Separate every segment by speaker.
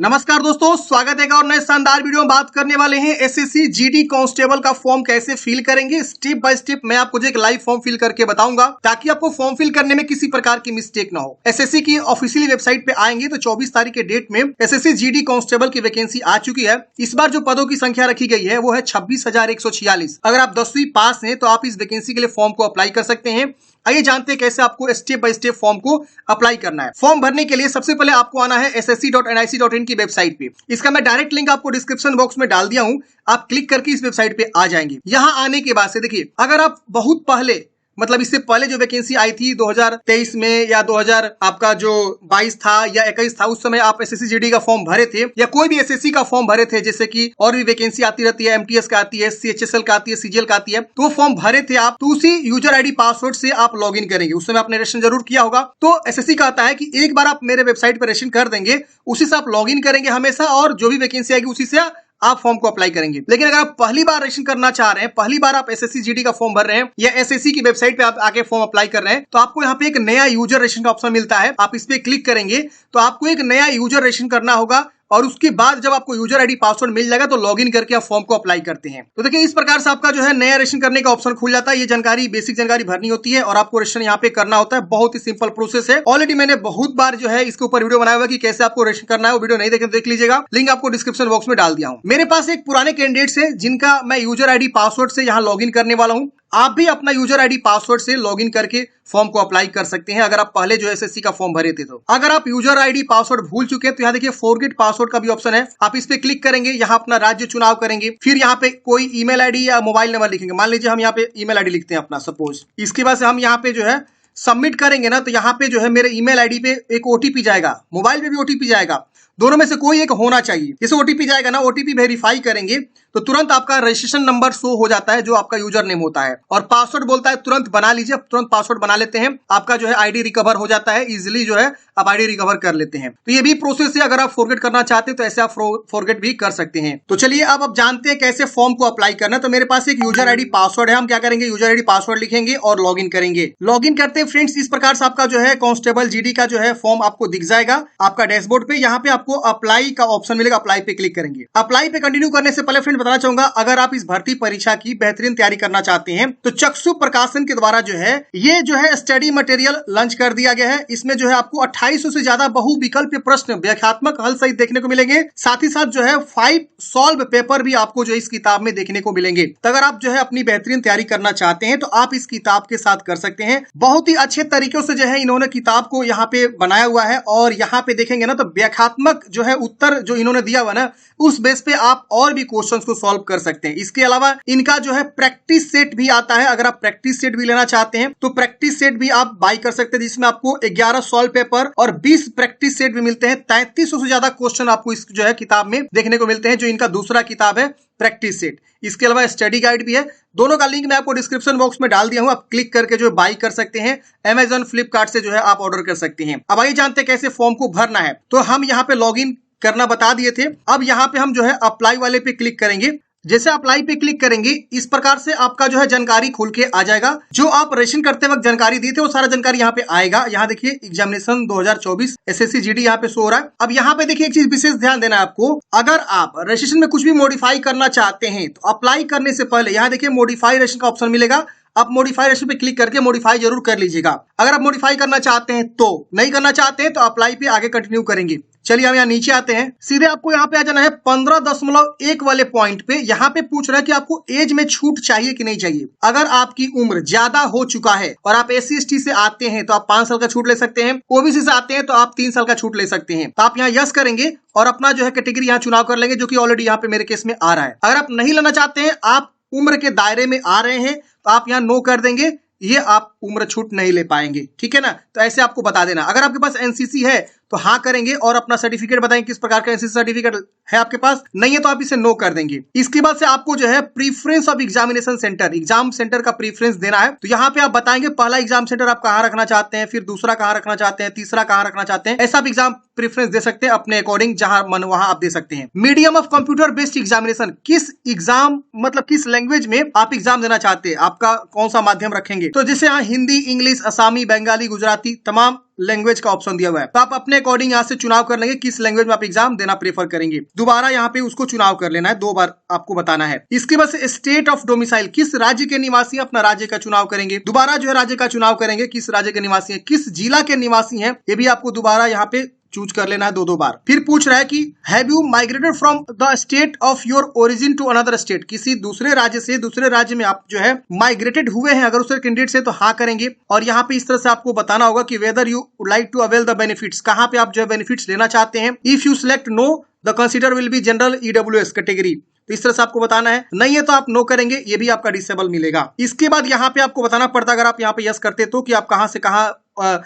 Speaker 1: नमस्कार दोस्तों, स्वागत है एक और नए शानदार वीडियो में। बात करने वाले हैं एसएससी जीडी कांस्टेबल का फॉर्म कैसे फिल करेंगे। स्टेप बाय स्टेप मैं आपको जो एक लाइव फॉर्म फिल करके बताऊंगा ताकि आपको फॉर्म फिल करने में किसी प्रकार की मिस्टेक ना हो। एसएससी की ऑफिशियली वेबसाइट पे आएंगे तो 24 तारीख के डेट में एसएससी जीडी कांस्टेबल की वैकेंसी आ चुकी है। इस बार जो पदों की संख्या रखी गई है वो है 26,146। अगर आप 10वीं पास हैं तो आप इस वैकेंसी के लिए फॉर्म को अप्लाई कर सकते हैं। आइए जानते हैं कैसे आपको स्टेप बाय स्टेप फॉर्म को अप्लाई करना है। फॉर्म भरने के लिए सबसे पहले आपको आना है ssc.nic.in की वेबसाइट पे। इसका मैं डायरेक्ट लिंक आपको डिस्क्रिप्शन बॉक्स में डाल दिया हूं, आप क्लिक करके इस वेबसाइट पे आ जाएंगे। यहां आने के बाद से देखिए, अगर आप बहुत पहले मतलब इससे पहले जो वैकेंसी आई थी 2023 में या 2022 था या 21 था, उस समय आप एसएससी जीडी का फॉर्म भरे थे या कोई भी एसएससी का फॉर्म भरे थे, जैसे कि और भी वैकेंसी आती रहती है, एमटीएस का आती है, सीएचएसएल का आती है, सीजीएल का आती है, तो वो फॉर्म भरे थे आप, तो उसी यूजर आईडी पासवर्ड से आप लॉग इन करेंगे। उस समय आपने रजिस्ट्रेशन जरूर किया होगा। तो एसएससी कहता है कि एक बार आप मेरे वेबसाइट पर रजिस्ट्रेशन कर देंगे, उसी से आप लॉग इन करेंगे हमेशा, और जो भी वैकेंसी आएगी उसी से आप फॉर्म को अप्लाई करेंगे। लेकिन अगर आप पहली बार रजिस्ट्रेशन करना चाह रहे हैं, पहली बार आप एसएससी जीडी का फॉर्म भर रहे हैं या एसएससी की वेबसाइट पे आप आके फॉर्म अप्लाई कर रहे हैं, तो आपको यहाँ पे एक नया यूजर रजिस्ट्रेशन का ऑप्शन मिलता है। आप इस पे क्लिक करेंगे तो आपको एक नया यूजर रजिस्ट्रेशन करना होगा, और उसके बाद जब आपको यूजर आईडी पासवर्ड मिल जाएगा तो लॉगिन करके आप फॉर्म को अप्लाई करते हैं। तो देखिए, इस प्रकार से आपका जो है नया रजिस्ट्रेशन करने का ऑप्शन खुल जाता है। ये जानकारी, बेसिक जानकारी भरनी होती है और आपको रजिस्ट्रेशन यहाँ पे करना होता है। बहुत ही सिंपल प्रोसेस है। ऑलरेडी मैंने बहुत बार जो है इसके ऊपर वीडियो बनाया हुआ कि कैसे आपको रजिस्ट्रेशन करना है। वो वीडियो नहीं देखे तो देख लीजिएगा, लिंक आपको डिस्क्रिप्शन बॉक्स में डाल दिया हूँ। मेरे पास एक पुराने कैंडिडेट्स है जिनका मैं यूजर आईडी पासवर्ड से यहाँ लॉगिन करने वाला हूँ। आप भी अपना यूजर आईडी पासवर्ड से लॉगिन करके फॉर्म को अप्लाई कर सकते हैं, अगर आप पहले जो एसएससी का फॉर्म भरे थे। तो अगर आप यूजर आईडी पासवर्ड भूल चुके हैं तो यहाँ देखिए फॉरगेट पासवर्ड का भी ऑप्शन है। आप इस पे क्लिक करेंगे, यहाँ अपना राज्य चुनाव करेंगे, फिर यहाँ पे कोई ईमेल आईडी या मोबाइल नंबर लिखेंगे। मान लीजिए हम यहाँ पे ईमेल आईडी लिखते हैं अपना, सपोज। इसके बाद से हम यहाँ पे जो है सबमिट करेंगे ना, तो यहाँ पे जो है मेरे ईमेल आईडी पे एक ओटीपी जाएगा, मोबाइल पे भी ओटीपी जाएगा, दोनों में से कोई एक होना चाहिए। जैसे ओटीपी जाएगा ना, ओटीपी वेरीफाई करेंगे तो तुरंत आपका रजिस्ट्रेशन नंबर शो हो जाता है जो आपका यूजर नेम होता है, और पासवर्ड बोलता है तुरंत बना लीजिए। तुरंत पासवर्ड बना लेते हैं, आपका जो है आईडी रिकवर हो जाता है। इजिली जो है आप आईडी रिकवर कर लेते हैं। तो ये भी प्रोसेस है, अगर आप फॉरगेट करना चाहते हैं तो ऐसे आप फॉरगेट भी कर सकते हैं। तो चलिए अब जानते हैं कैसे फॉर्म को अप्लाई करना है। तो मेरे पास एक यूजर आईडी पासवर्ड है। हम क्या करेंगे, यूजर आईडी पासवर्ड लिखेंगे और लॉग इन करेंगे। लॉग इन करते हैं फ्रेंड्स, इस प्रकार से आपका जो है कांस्टेबल जीडी का जो है फॉर्म आपको दिख जाएगा आपका डैशबोर्ड पे। यहाँ पे आपको अप्लाई का ऑप्शन मिलेगा, अप्लाई पे क्लिक करेंगे। अप्लाई पे कंटिन्यू करने से पहले फ्रेंड बताना चाहूंगा, अगर आप इस भर्ती परीक्षा की बेहतरीन तैयारी करना चाहते हैं तो चक्षु प्रकाशन के द्वारा जो है ये जो है स्टडी मटेरियल लॉन्च कर दिया गया है। इसमें जो है आपको 2800 से ज्यादा बहुविकल्पीय प्रश्न व्याख्यात्मक हल सहित देखने को मिलेंगे। साथ ही साथ जो है 5 सॉल्व पेपर भी आपको जो इस किताब में देखने को मिलेंगे। तो अगर आप जो है अपनी बेहतरीन तैयारी करना चाहते हैं तो आप इस किताब के साथ कर सकते हैं। बहुत ही अच्छे तरीकों से जो है इन्होंने किताब को यहाँ पे बनाया हुआ है, और यहाँ पे देखेंगे ना तो व्याख्यात्मक जो है उत्तर जो इन्होंने दिया हुआ ना, उस बेस पे आप और भी क्वेश्चंस को सॉल्व कर सकते हैं। इसके अलावा इनका जो है प्रैक्टिस सेट भी आता है। अगर आप प्रैक्टिस सेट भी लेना चाहते हैं तो प्रैक्टिस सेट भी आप बाय कर सकते हैं, जिसमें आपको 11 सॉल्व पेपर और 20 प्रैक्टिस सेट भी मिलते हैं। 3300 से ज्यादा क्वेश्चन आपको इस जो है किताब में देखने को मिलते हैं, जो इनका दूसरा किताब है प्रैक्टिस सेट। इसके अलावा स्टडी गाइड भी है। दोनों का लिंक मैं आपको डिस्क्रिप्शन बॉक्स में डाल दिया हूं, आप क्लिक करके जो है बाई कर सकते हैं। Amazon, फ्लिपकार्ट से जो है आप ऑर्डर कर सकते हैं। अब आइए जानते हैं कैसे फॉर्म को भरना है। तो हम यहाँ पे लॉग इन करना बता दिए थे। अब यहाँ पे हम जो है अप्लाई वाले पे क्लिक करेंगे। जैसे अप्लाई पे क्लिक करेंगे, इस प्रकार से आपका जो है जानकारी खुल के आ जाएगा। जो आप रजिस्ट्रेशन करते वक्त जानकारी दी थे वो सारा जानकारी यहाँ पे आएगा। यहाँ देखिए एग्जामिनेशन 2024 एसएससी जीडी यहाँ पे शो हो रहा है। अब यहाँ पे देखिए एक चीज विशेष ध्यान देना है आपको, अगर आप रजिस्ट्रेशन में कुछ भी मॉडिफाई करना चाहते हैं तो अप्लाई करने से पहले यहाँ देखिए मॉडिफाई रजिस्ट्रेशन का ऑप्शन मिलेगा। आप मॉडिफाई रजिस्ट्रेशन पे क्लिक करके मॉडिफाई जरूर कर लीजिएगा। अगर आप मॉडिफाई करना चाहते हैं तो, नहीं करना चाहते हैं तो अप्लाई पे आगे कंटिन्यू करेंगे। चलिए हम यहाँ नीचे आते हैं, सीधे आपको यहाँ पे आ जाना है 15.1 वाले पॉइंट पे। यहाँ पे पूछ रहा है कि आपको एज में छूट चाहिए कि नहीं चाहिए। अगर आपकी उम्र ज्यादा हो चुका है और आप SC/ST से आते हैं तो आप 5 साल का छूट ले सकते हैं। OBC से आते हैं तो आप 3 साल का छूट ले सकते हैं। तो आप यहाँ यस करेंगे और अपना जो है कैटेगरी यहाँ चुनाव कर लेंगे, जो कि ऑलरेडी यहाँ पे मेरे केस में आ रहा है। अगर आप नहीं लेना चाहते हैं, आप उम्र के दायरे में आ रहे हैं, तो आप यहाँ नो कर देंगे, ये आप उम्र छूट नहीं ले पाएंगे। ठीक है ना, तो ऐसे आपको बता देना। अगर आपके पास एनसीसी है तो हाँ करेंगे और अपना सर्टिफिकेट बताएंगे किस प्रकार का एनसीसी सर्टिफिकेट है आपके पास। नहीं है तो आप इसे नो कर देंगे। इसके बाद से आपको जो है preference of examination centre, exam centre का प्रीफरेंस देना है। तो यहाँ पे आप बताएंगे पहला एग्जाम सेंटर आप कहाँ रखना चाहते हैं, फिर दूसरा कहाँ रखना चाहते हैं, तीसरा कहाँ रखना चाहते हैं। ऐसा आप एग्जाम प्रीफरेंस दे सकते हैं अपने अकॉर्डिंग, जहां मन वहां आप दे सकते हैं। Medium of computer based examination, किस एग्जाम मतलब किस लैंग्वेज में आप एग्जाम देना चाहते हैं, आपका कौन सा माध्यम रखेंगे। तो जैसे यहाँ हिंदी, इंग्लिश, असामी, बंगाली, गुजराती तमाम लैंग्वेज का ऑप्शन दिया हुआ है, तो आप अपने अकॉर्डिंग यहाँ से चुनाव कर लेंगे किस लैंग्वेज में आप एग्जाम देना प्रेफर करेंगे। दोबारा यहाँ पे उसको चुनाव कर लेना है, 2 बार आपको बताना है। इसके बाद स्टेट ऑफ डोमिसाइल, किस राज्य के निवासी अपना राज्य का चुनाव करेंगे, दोबारा जो है राज्य का चुनाव करेंगे, किस राज्य के निवासी है, किस जिला के निवासी है, ये भी आपको दोबारा यहाँ पे चूज कर लेना है 2 बार। फिर पूछ रहा है कि have you migrated from the state of your origin to another state, किसी दूसरे राज्य से दूसरे राज्य में आप जो है माइग्रेटेड हुए हैं, अगर उसके कैंडिडेट से तो हाँ करेंगे। और यहाँ पे इस तरह से आपको बताना होगा कि whether you would like to avail the benefits, कहाँ पे आप जो है बेनिफिट्स लेना चाहते हैं। If you select no the consider will be general EWS category, तो इस तरह से आपको बताना है। नहीं है तो आप नो करेंगे, ये भी आपका डिसेबल मिलेगा। इसके बाद यहाँ पे आपको बताना पड़ता, अगर आप यहाँ पे यस करते तो, कि आप कहाँ से कहाँ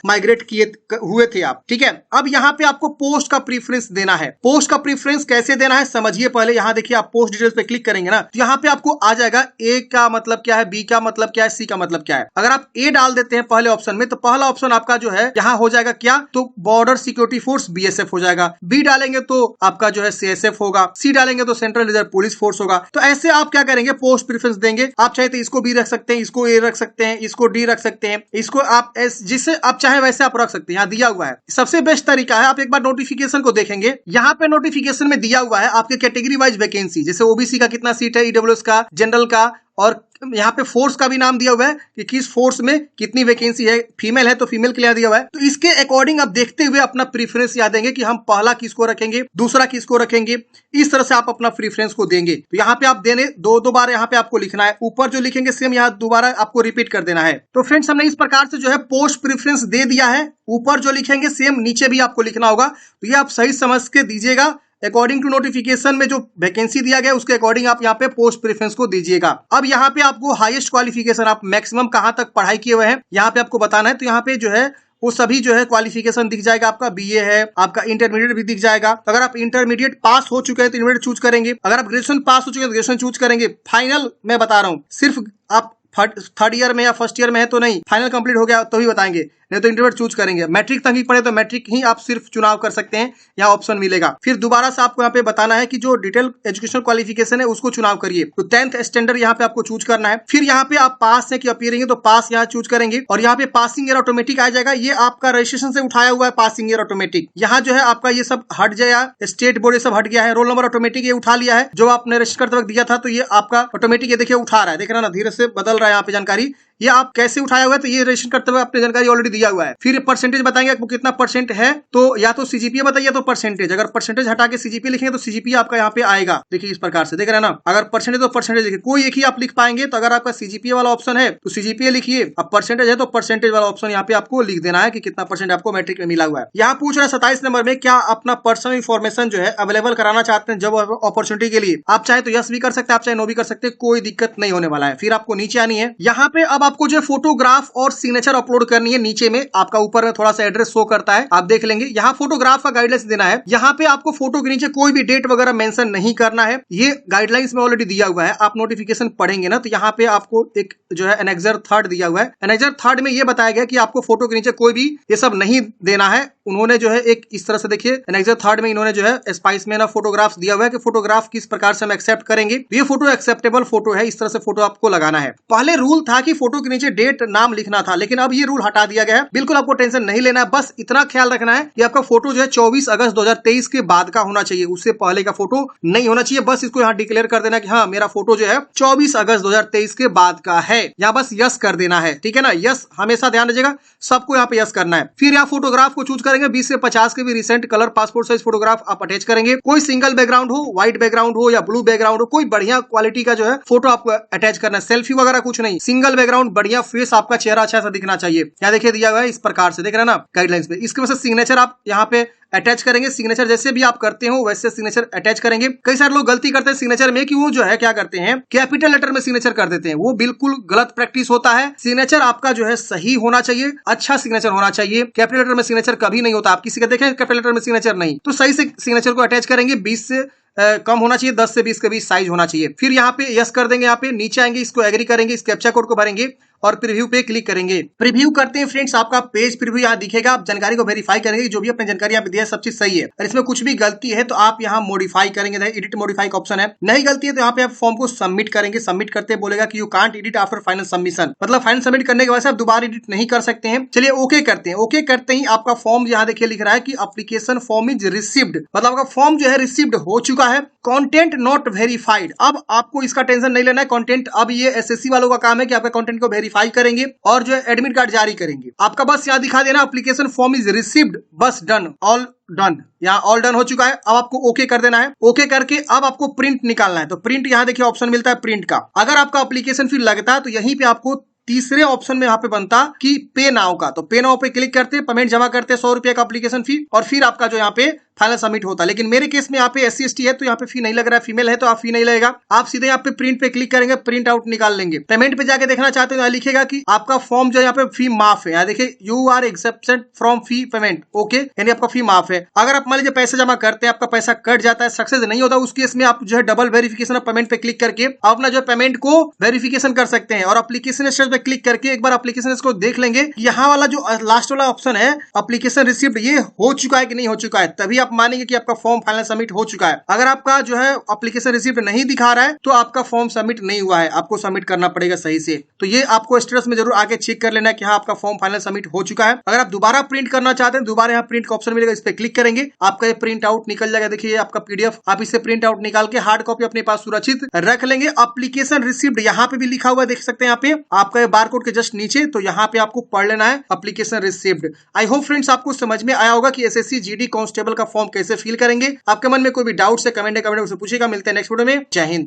Speaker 1: माइग्रेट किए हुए थे आप, ठीक है। अब यहाँ पे आपको पोस्ट का प्रीफरेंस देना है। पोस्ट का प्रीफरेंस कैसे देना है समझिए पहले। यहाँ देखिए आप पोस्ट डिटेल्स पे क्लिक करेंगे ना, तो यहाँ पे आपको आ जाएगा ए का मतलब क्या है, बी का मतलब क्या है, सी का मतलब क्या है। अगर आप ए डाल देते हैं पहले ऑप्शन में, तो पहला ऑप्शन आपका जो है यहाँ हो जाएगा क्या, तो बॉर्डर सिक्योरिटी फोर्स BSF हो जाएगा। बी डालेंगे तो आपका जो है CSF होगा, सी डालेंगे तो सेंट्रल रिजर्व पुलिस फोर्स होगा। तो ऐसे आप क्या करेंगे, पोस्ट प्रीफरेंस देंगे। आप चाहे तो इसको बी रख सकते हैं, इसको ए रख सकते हैं, इसको डी रख सकते हैं, इसको आप जिससे आप चाहे वैसे आप रख सकते हैं। यहाँ दिया हुआ है, सबसे बेस्ट तरीका है, आप एक बार नोटिफिकेशन को देखेंगे। यहाँ पे नोटिफिकेशन में दिया हुआ है आपके कैटेगरी वाइज वैकेंसी, जैसे OBC का कितना सीट है, EWS का, जनरल का, और यहाँ पे फोर्स का भी नाम दिया हुआ है कि किस फोर्स में कितनी वैकेंसी है। फीमेल है तो फीमेल के लिए दिया हुआ है। तो इसके अकॉर्डिंग आप देखते हुए अपना प्रीफरेंस याद देंगे कि हम पहला किसको रखेंगे, दूसरा किसको रखेंगे, इस तरह से आप अपना प्रीफरेंस को देंगे। तो यहाँ पे आप देने 2 बार यहाँ पे आपको लिखना है, ऊपर जो लिखेंगे सेम यहाँ दोबारा आपको रिपीट कर देना है। तो फ्रेंड्स हमने इस प्रकार से जो है पोस्ट प्रीफरेंस दे दिया है, ऊपर जो लिखेंगे सेम नीचे भी आपको लिखना होगा। तो ये आप सही समझ के दीजिएगा, अकॉर्डिंग टू नोटिफिकेशन में जो वैकेंसी दिया गया उसके अकॉर्डिंग आप यहाँ पे पोस्ट प्रेफरेंस को दीजिएगा। अब यहाँ पे आपको हाईएस्ट क्वालिफिकेशन, आप मैक्सिमम कहाँ तक पढ़ाई किए हुए हैं यहाँ पे आपको बताना है। तो यहाँ पे जो है वो सभी जो है क्वालिफिकेशन दिख जाएगा, आपका BA है, आपका इंटरमीडिएट भी दिख जाएगा। अगर आप इंटरमीडिएट पास हो चुके हैं तो इंटरमीडिएट चूज करेंगे, अगर आप ग्रेजुएशन पास हो चुके हैं तो ग्रेजुएशन चूज करेंगे। फाइनल मैं बता रहा हूँ, सिर्फ आप 3rd ईयर में या 1st ईयर में है तो नहीं, फाइनल कंप्लीट हो गया तो ही बताएंगे, नहीं तो इंटरमीडिएट चूज करेंगे। मैट्रिक तक ही पढ़े तो मैट्रिक ही आप सिर्फ चुनाव कर सकते हैं, यहाँ ऑप्शन मिलेगा। फिर दोबारा से आपको यहाँ पे बताना है कि जो डिटेल एजुकेशन क्वालिफिकेशन है उसको चुनाव करिए। तो 10th स्टैंडर्ड यहाँ पे आपको चूज करना है। फिर यहाँ पे आप पास है कि अपीयरिंग है तो पास यहाँ चूज करेंगे, और यहाँ पे पासिंग ईयर ऑटोमेटिक आ जाएगा। ये आपका रजिस्ट्रेशन से उठाया हुआ है पासिंग ईयर ऑटोमेटिक। यहाँ जो है आपका ये सब हट जाएगा, स्टेट बोर्ड ये सब हट गया है। रोल नंबर ऑटोमेटिक ये उठा लिया है, जो आपने रजिस्टर करते वक्त दिया था, तो ये आपका ऑटोमेटिक ये देखिए उठा रहा है, देख रहा है ना, धीरे से बदल रहा है यहाँ पे जानकारी। ये आप कैसे उठाया हुआ है, तो ये रजिस्टर करते हुए अपनी जानकारी ऑलरेडी दिया हुआ है। फिर परसेंटेज बताएंगे आपको कितना परसेंट है, तो या तो CGPA बताइए तो परसेंटेज। अगर परसेंटेज हटा के CGPA लिखेंगे तो CGPA आपका यहाँ पे आएगा, देखिए इस प्रकार से, देख रहे हैं ना। अगर परसेंटेज तो परसेंटेज लिखिए, कोई एक ही आप लिख पाएंगे। तो अगर आपका CGPA वाला ऑप्शन है तो CGPA लिखिए, अब परसेंटेज है तो परसेंटेज वाला ऑप्शन यहाँ पे आपको लिख देना है कि कितना परसेंट आपको मैट्रिक में मिला हुआ है। यहाँ पूछ रहा है 27 नंबर में, क्या अपना पर्सनल इन्फॉर्मेशन जो है अवेलेबल कराना चाहते हैं जब अपॉर्चुनिटी के लिए। आप चाहे तो यस भी कर सकते हैं, आप चाहे नो भी कर सकते हैं, कोई दिक्कत नहीं होने वाला है। फिर आपको नीचे आनी है, यहाँ पे अब आपको जो फोटोग्राफ और सिग्नेचर अपलोड करनी है। नीचे में आपका ऊपर में थोड़ा सा एड्रेस शो करता है, आप देख लेंगे। यहाँ फोटोग्राफ का गाइडलाइंस देना है। यहाँ पे आपको फोटो के नीचे कोई भी डेट वगैरह मेंशन नहीं करना है, ये गाइडलाइंस में ऑलरेडी दिया हुआ है। आप नोटिफिकेशन पढ़ेंगे ना, तो यहाँ पे आपको एक जो है एनेक्सर 3 दिया हुआ है। एनेक्सर 3 में ये बताया गया कि आपको फोटो के नीचे कोई भी ये सब नहीं देना है। उन्होंने जो है एक इस तरह से देखिए एनेक्सर 3 में इन्होंने जो है स्पाइस में ना फोटोग्राफ्स दिया हुआ है कि फोटोग्राफ किस प्रकार से हम एक्सेप्ट करेंगे। ये फोटो एक्सेप्टेबल फोटो है, इस तरह से फोटो आपको लगाना है। पहले रूल था कि फोटो के नीचे डेट नाम लिखना था, लेकिन अब ये रूल हटा दिया गया है। बिल्कुल आपको टेंशन नहीं लेना है, बस इतना ख्याल रखना है कि आपका फोटो जो है 24 अगस्त 2023 के बाद का होना चाहिए, उससे पहले का फोटो नहीं होना चाहिए। बस इसको यहाँ डिक्लेयर कर देना कि हाँ मेरा फोटो जो है 24 अगस्त 2023 के बाद का है। यहाँ बस यस कर देना है, ठीक है ना। यस हमेशा ध्यान रखिएगा, सबको यहाँ पे यस करना है। फिर यहाँ फोटोग्राफ को चूज करेंगे, 20 से 50 के भी recent colour passport size photograph आप अटैच करेंगे। कोई सिंगल बैकग्राउंड हो, व्हाइट बैकग्राउंड हो या ब्लू बैकग्राउंड हो, कोई बढ़िया क्वालिटी का जो है फोटो आपको अटैच करना है। सेल्फी वगैरह कुछ नहीं, सिंगल बैकग्राउंड, बढ़िया फेस, आपका चेहरा अच्छा सा दिखना चाहिए। यहाँ देखिए दिया हुआ है इस प्रकार से, देख रहे हैं ना गाइडलाइंस पे। इसके वजह से सिग्नेचर आप यहाँ पे अटैच करेंगे। सिग्नेचर जैसे भी आप करते हो वैसे सिग्नेचर अटैच करेंगे। कई सारे लोग गलती करते हैं सिग्नेचर में कि वो जो है क्या करते हैं, कैपिटल लेटर में सिग्नेचर कर देते हैं। वो बिल्कुल गलत प्रैक्टिस होता है। सिग्नेचर आपका जो है सही होना चाहिए, अच्छा सिग्नेचर होना चाहिए। कैपिटल लेटर में सिग्नेचर कभी नहीं होता। आप किसी का देखें कैपिटल लेटर में सिग्नेचर नहीं, तो सही से सिग्नेचर को अटैच करेंगे। 20 से कम होना चाहिए, 10 से 20 के बीच साइज होना चाहिए। फिर यहाँ पे यस कर देंगे। यहाँ पे नीचे आएंगे, इसको एग्री करेंगे, इस कैप्चा कोड को भरेंगे और प्रीव्यू पे क्लिक करेंगे। प्रीव्यू करते हैं फ्रेंड्स, आपका पेज प्रीव्यू यहाँ दिखेगा। आप जानकारी को वेरीफाई करेंगे, जो भी अपनी जानकारी यहाँ पे दिया है सब चीज सही है। और इसमें कुछ भी गलती है तो आप यहाँ मॉडिफाई करेंगे, एडिट मॉडिफाई का ऑप्शन है। नहीं गलती है तो यहाँ पे आप फॉर्म को सबमिट करेंगे। सबमिट करते बोलेगा कि you can't edit after final submission, मतलब फाइनल सबमिट करने के बाद आप दोबारा एडिट नहीं कर सकते हैं। चलिए ओके करते हैं। ओके करते ही आपका फॉर्म यहाँ देखिए लिख रहा है कि एप्लीकेशन फॉर्म इज रिसीव्ड, मतलब आपका फॉर्म जो है रिसीव्ड हो चुका है। कंटेंट नॉट वेरीफाइड, अब आपको इसका टेंशन नहीं लेना है। कंटेंट अब ये एसएससी वालों का काम है कि आपका कंटेंट को वेरीफाई करेंगे और जो है एडमिट कार्ड जारी करेंगे। आपका बस यहाँ दिखा देना एप्लीकेशन फॉर्म इज रिसीव्ड, बस डन, ऑल डन। यहाँ ऑल डन हो चुका है। अब आपको ओके कर देना है। ओके करके अब आपको प्रिंट निकालना है। तो प्रिंट यहाँ देखिए ऑप्शन मिलता है प्रिंट का। अगर आपका एप्लीकेशन फी लगता है तो यहीं पे आपको तीसरे ऑप्शन में यहाँ पे बनता कि पे नाउ का, तो पे नाउ पे क्लिक करते, पेमेंट जमा करते 100 रुपए का एप्लीकेशन फी, और फिर आपका जो यहाँ पे फाइनल सबमिट होता है। लेकिन मेरे केस में यहाँ पे SC ST है तो यहाँ पे फी नहीं लग रहा है, फीमेल है तो आप फी नहीं लगेगा। आप सीधे यहाँ पे प्रिंट पे क्लिक करेंगे, प्रिंट आउट निकाल लेंगे। पेमेंट पे जाके देखना चाहते हो यहाँ लिखेगा कि आपका फॉर्म जो है यहाँ पे फी माफ है। यहाँ देखिए you are accepted from fee payment, okay, यानी आपका फी माफ है। अगर आप मान लीजिए पैसे जमा करते हैं, आपका पैसा कट जाता है, सक्सेस नहीं होता, उस केस में आप जो है डबल वेरिफिकेशन ऑफ पेमेंट पे क्लिक करके अपना जो पेमेंट को वेरिफिकेशन कर सकते हैं। और एप्लीकेशन स्टेटस पे क्लिक करके एक बार एप्लीकेशन को देख लेंगे, यहाँ वाला जो लास्ट वाला ऑप्शन है एप्लीकेशन रिसीव्ड, ये हो चुका है कि नहीं हो चुका है, तभी आप मानेंगे कि आपका फॉर्म फाइनल सबमिट हो चुका है। अगर आपका जो है एप्लीकेशन रिसीव्ड नहीं दिखा रहा है तो आपका फॉर्म सबमिट नहीं हुआ है, आपको सबमिट करना पड़ेगा सही से। तो ये आपको स्टेटस में जरूर आके चेक कर लेना है कि हाँ आपका फॉर्म फाइनल सबमिट हो चुका है। अगर आप दोबारा प्रिंट करना चाहते हैं, दोबारा यहाँ प्रिंट का ऑप्शन मिलेगा, इस पे क्लिक करेंगे, आपका ये प्रिंट आउट निकल जाएगा। देखिए आपका PDF, आप इससे प्रिंट आउट निकाल के हार्ड कॉपी अपने पास सुरक्षित रख लेंगे। एप्लीकेशन रिसीव्ड यहाँ पे भी लिखा हुआ देख सकते हैं, यहाँ पे आपका ये बारकोड के जस्ट नीचे, तो यहाँ पे आपको पढ़ लेना है application received. I hope friends आपको समझ में आया होगा कि SSC GD कांस्टेबल का फॉर्म कैसे फिल करेंगे। आपके मन में कोई भी डाउट है कमेंट में पूछेगा। मिलते हैं नेक्स्ट वीडियो में। जय हिंद।